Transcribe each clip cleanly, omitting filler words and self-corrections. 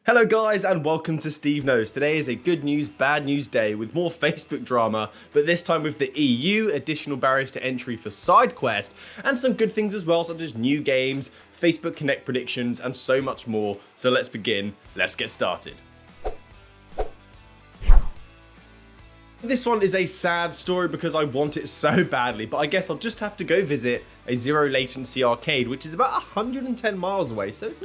Hello guys and welcome to SteveKnows. Today is a good news, bad news day with more Facebook drama, but this time with the EU, additional barriers to entry for SideQuest, and some good things as well, such as new games, Facebook Connect predictions, and so much more. So let's begin, let's get started. This one is a sad story because I want it so badly, but I guess I'll just have to go visit a zero latency arcade, which is about 110 miles away, so it's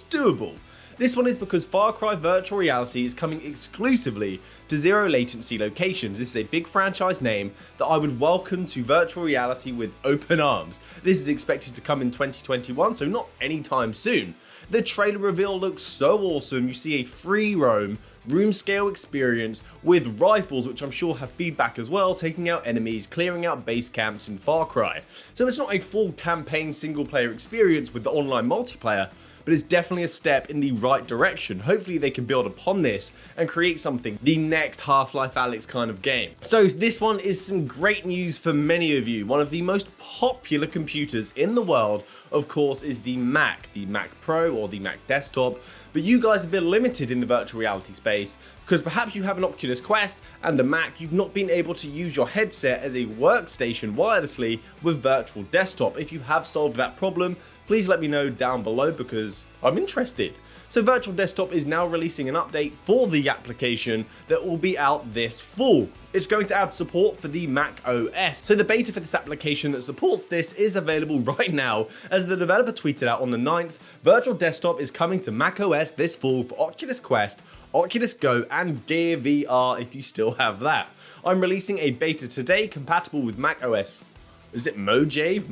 doable. This one is because FarCry Virtual Reality is coming exclusively to zero latency locations. This is a big franchise name that I would welcome to virtual reality with open arms. This is expected to come in 2021, so not anytime soon. The trailer reveal looks so awesome. You see a free roam, room scale experience with rifles, which I'm sure have feedback as well, taking out enemies, clearing out base camps in Far Cry. So it's not a full campaign single player experience with the online multiplayer, but it's definitely a step in the right direction. Hopefully they can build upon this and create something, the next Half-Life Alyx kind of game. So this one is some great news for many of you. One of the most popular computers in the world, of course, is the Mac Pro or the Mac desktop, but you guys have been limited in the virtual reality space because perhaps you have an Oculus Quest and a Mac, you've not been able to use your headset as a workstation wirelessly with virtual desktop. If you have solved that problem, please let me know down below because I'm interested. So Virtual Desktop is now releasing an update for the application that will be out this fall. It's going to add support for the Mac OS. So the beta for this application that supports this is available right now. As the developer tweeted out on the 9th, Virtual Desktop is coming to Mac OS this fall for Oculus Quest, Oculus Go, and Gear VR if you still have that. I'm releasing a beta today compatible with Mac OS. Is it Mojave?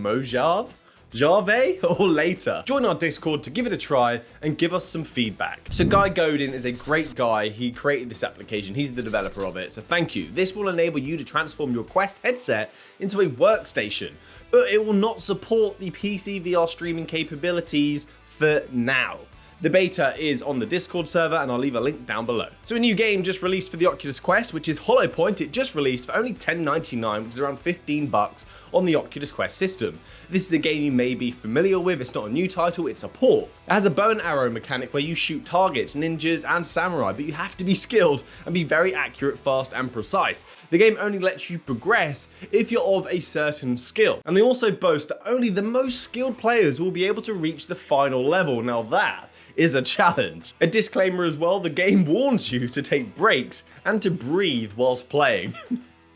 Or later. Join our Discord to give it a try and give us some feedback. So Guy Godin is a great guy. He created this application. He's the developer of it. So thank you. This will enable you to transform your Quest headset into a workstation, but it will not support the PC VR streaming capabilities for now. The beta is on the Discord server and I'll leave a link down below. So a new game just released for the Oculus Quest, which is HoloPoint. It just released for only $10.99, which is around $15 on the Oculus Quest system. This is a game you may be familiar with. It's not a new title, it's a port. It has a bow and arrow mechanic where you shoot targets, ninjas and samurai, but you have to be skilled and be very accurate, fast and precise. The game only lets you progress if you're of a certain skill. And they also boast that only the most skilled players will be able to reach the final level. Now that is a challenge. A disclaimer as well, the game warns you to take breaks and to breathe whilst playing.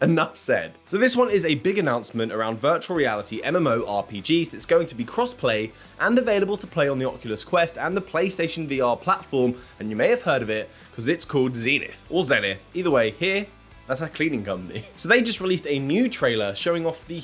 Enough said. So this one is a big announcement around virtual reality MMO RPGs that's going to be cross-play and available to play on the Oculus Quest and the PlayStation VR platform, and you may have heard of it because it's called Zenith or Zenith. Either way, here, that's our cleaning company. So they just released a new trailer showing off the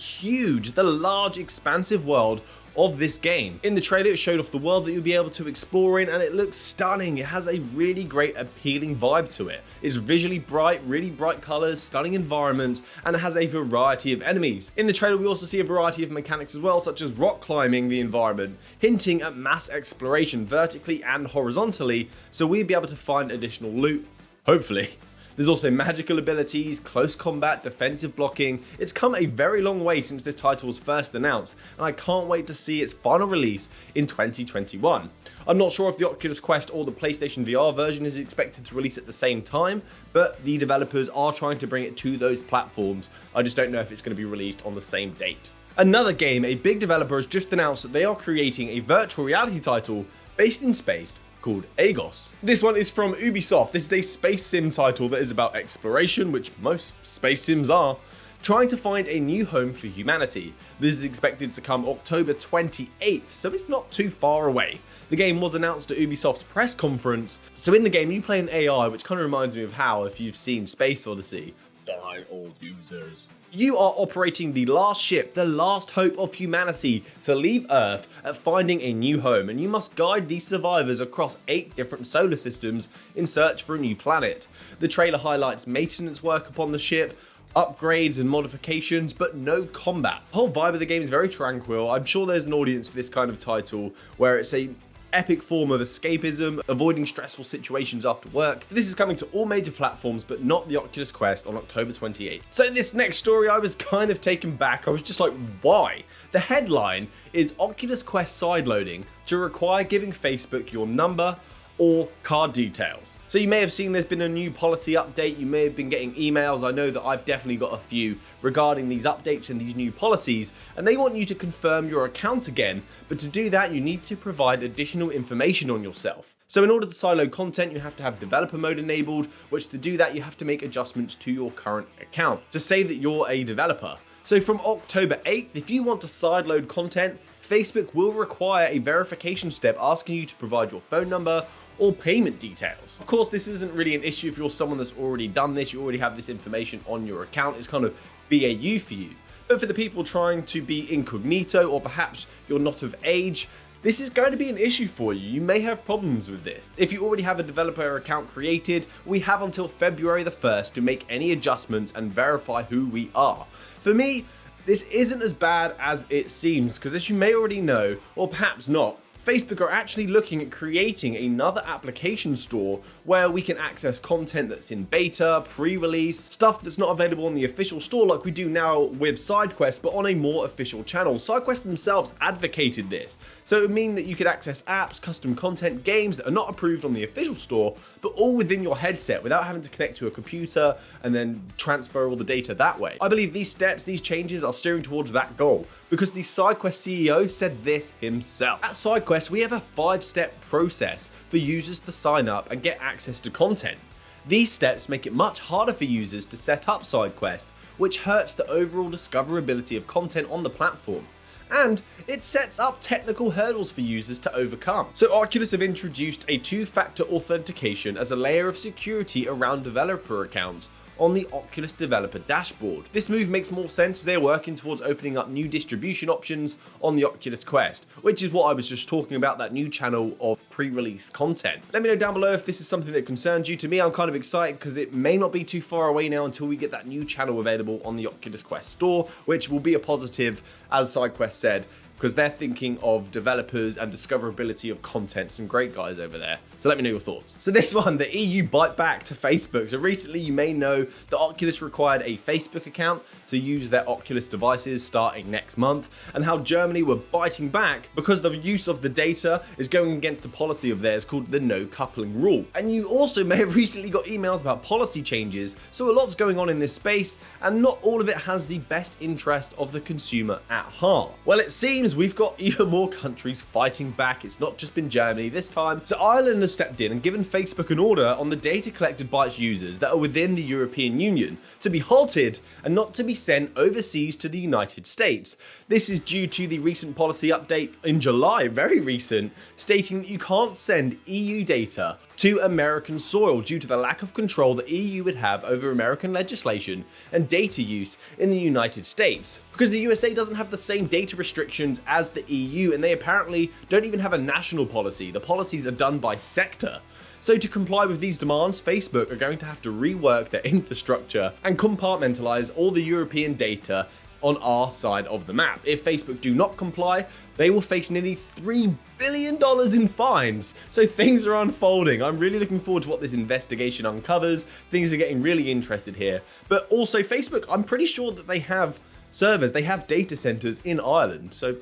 large, expansive world of this game. In the trailer, it showed off the world that you'll be able to explore in, and it looks stunning. It has a really great, appealing vibe to it. It's visually bright, really bright colors, stunning environments, and it has a variety of enemies. In the trailer, we also see a variety of mechanics as well, such as rock climbing the environment, hinting at mass exploration vertically and horizontally, so we'll be able to find additional loot, hopefully. There's also magical abilities, close combat, defensive blocking. It's come a very long way since this title was first announced, and I can't wait to see its final release in 2021. I'm not sure if the Oculus Quest or the PlayStation VR version is expected to release at the same time, but the developers are trying to bring it to those platforms. I just don't know if it's going to be released on the same date. Another game, a big developer has just announced that they are creating a virtual reality title based in space called Agos. This one is from Ubisoft. This is a space sim title that is about exploration, which most space sims are, trying to find a new home for humanity. This is expected to come October 28th, so it's not too far away. The game was announced at Ubisoft's press conference. So in the game, you play an AI, which kind of reminds me of HAL if you've seen Space Odyssey. Die all users. You are operating the last ship, the last hope of humanity to leave Earth at finding a new home, and you must guide these survivors across 8 different solar systems in search for a new planet. The trailer highlights maintenance work upon the ship, upgrades and modifications, but no combat. The whole vibe of the game is very tranquil. I'm sure there's an audience for this kind of title where it's a epic form of escapism, avoiding stressful situations after work. So this is coming to all major platforms, but not the Oculus Quest on October 28th. So this next story, I was kind of taken back. I was just like, why? The headline is Oculus Quest sideloading to require giving Facebook your number, or card details. So you may have seen there's been a new policy update, you may have been getting emails, I know that I've definitely got a few regarding these updates and these new policies, and they want you to confirm your account again, but to do that you need to provide additional information on yourself. So in order to sideload content, you have to have developer mode enabled, which to do that you have to make adjustments to your current account to say that you're a developer. So from October 8th, if you want to sideload content, Facebook will require a verification step asking you to provide your phone number or payment details. Of course, this isn't really an issue if you're someone that's already done this, you already have this information on your account, it's kind of BAU for you. But for the people trying to be incognito, or perhaps you're not of age, this is going to be an issue for you. You may have problems with this. If you already have a developer account created, we have until February the 1st to make any adjustments and verify who we are. For me, this isn't as bad as it seems, because as you may already know, or perhaps not, Facebook are actually looking at creating another application store where we can access content that's in beta, pre-release, stuff that's not available on the official store like we do now with SideQuest, but on a more official channel. SideQuest themselves advocated this, so it would mean that you could access apps, custom content, games that are not approved on the official store, but all within your headset without having to connect to a computer and then transfer all the data that way. I believe these steps, these changes are steering towards that goal, because the SideQuest CEO said this himself. At SideQuest, we have a 5-step process for users to sign up and get access to content. These steps make it much harder for users to set up SideQuest, which hurts the overall discoverability of content on the platform. And it sets up technical hurdles for users to overcome. So Oculus have introduced a 2-factor authentication as a layer of security around developer accounts on the Oculus developer dashboard. This move makes more sense as they're working towards opening up new distribution options on the Oculus Quest, which is what I was just talking about, that new channel of pre-release content. Let me know down below if this is something that concerns you. To me, I'm kind of excited because it may not be too far away now until we get that new channel available on the Oculus Quest store, which will be a positive, as SideQuest said, because they're thinking of developers and discoverability of content. Some great guys over there. So let me know your thoughts. So this one, the EU bite back to Facebook. So recently you may know that Oculus required a Facebook account to use their Oculus devices starting next month, and how Germany were biting back because the use of the data is going against a policy of theirs called the no coupling rule. And you also may have recently got emails about policy changes, so a lot's going on in this space, and not all of it has the best interest of the consumer at heart. Well, it seems we've got even more countries fighting back. It's not just been Germany this time. So Ireland has stepped in and given Facebook an order on the data collected by its users that are within the European Union to be halted and not to be sent overseas to the United States. This is due to the recent policy update in July, very recent, stating that you can't send EU data to American soil due to the lack of control the EU would have over American legislation and data use in the United States. Because the USA doesn't have the same data restrictions as the EU, and they apparently don't even have a national policy. The policies are done by sector. So to comply with these demands, Facebook are going to have to rework their infrastructure and compartmentalize all the European data on our side of the map. If Facebook do not comply, they will face nearly $3 billion in fines. So things are unfolding. I'm really looking forward to what this investigation uncovers. Things are getting really interested here. But also Facebook, I'm pretty sure that they have servers, they have data centers in Ireland. So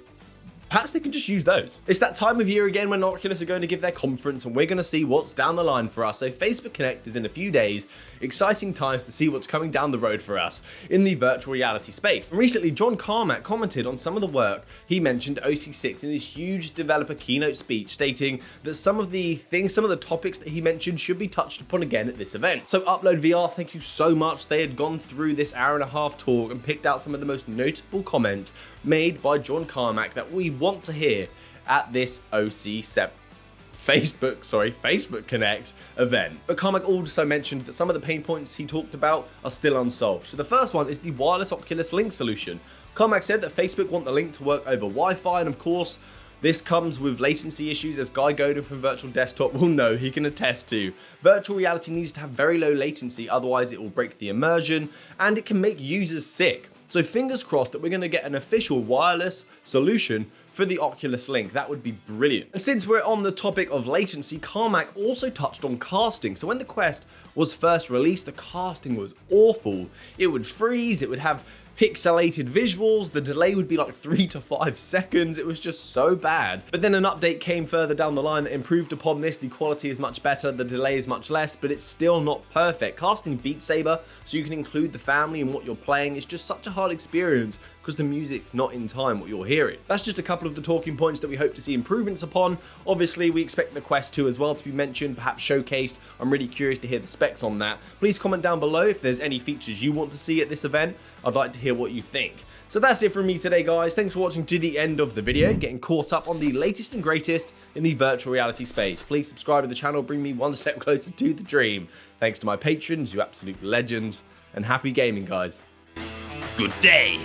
perhaps they can just use those. It's that time of year again when Oculus are going to give their conference, and we're going to see what's down the line for us. So Facebook Connect is in a few days. Exciting times to see what's coming down the road for us in the virtual reality space. And recently, John Carmack commented on some of the work he mentioned OC6 in his huge developer keynote speech, stating that some of the topics that he mentioned should be touched upon again at this event. So Upload VR, thank you so much. They had gone through this hour-and-a-half talk and picked out some of the most notable comments made by John Carmack that we want to hear at this Facebook Connect event. But Carmack also mentioned that some of the pain points he talked about are still unsolved. So the first one is the wireless Oculus Link solution. Carmack said that Facebook want the Link to work over Wi-Fi, and of course, this comes with latency issues, as Guy Godin from Virtual Desktop will know, he can attest to. Virtual reality needs to have very low latency, otherwise it will break the immersion, and it can make users sick. So fingers crossed that we're going to get an official wireless solution for the Oculus Link. That would be brilliant. And since we're on the topic of latency, Carmack also touched on casting. So when the Quest was first released, the casting was awful. It would freeze, it would have pixelated visuals, the delay would be like 3 to 5 seconds, it was just so bad. But then an update came further down the line that improved upon this, the quality is much better, the delay is much less, but it's still not perfect. Casting Beat Saber so you can include the family in what you're playing is just such a hard experience because the music's not in time what you're hearing. That's just a couple of the talking points that we hope to see improvements upon. Obviously, we expect the Quest 2 as well to be mentioned, perhaps showcased. I'm really curious to hear the specs on that. Please comment down below if there's any features you want to see at this event. I'd like to hear what you think. So that's it from me today, guys. Thanks for watching to the end of the video, getting caught up on the latest and greatest in the virtual reality space. Please subscribe to the channel, bring me one step closer to the dream. Thanks to my patrons, you absolute legends, and happy gaming, guys. Good day.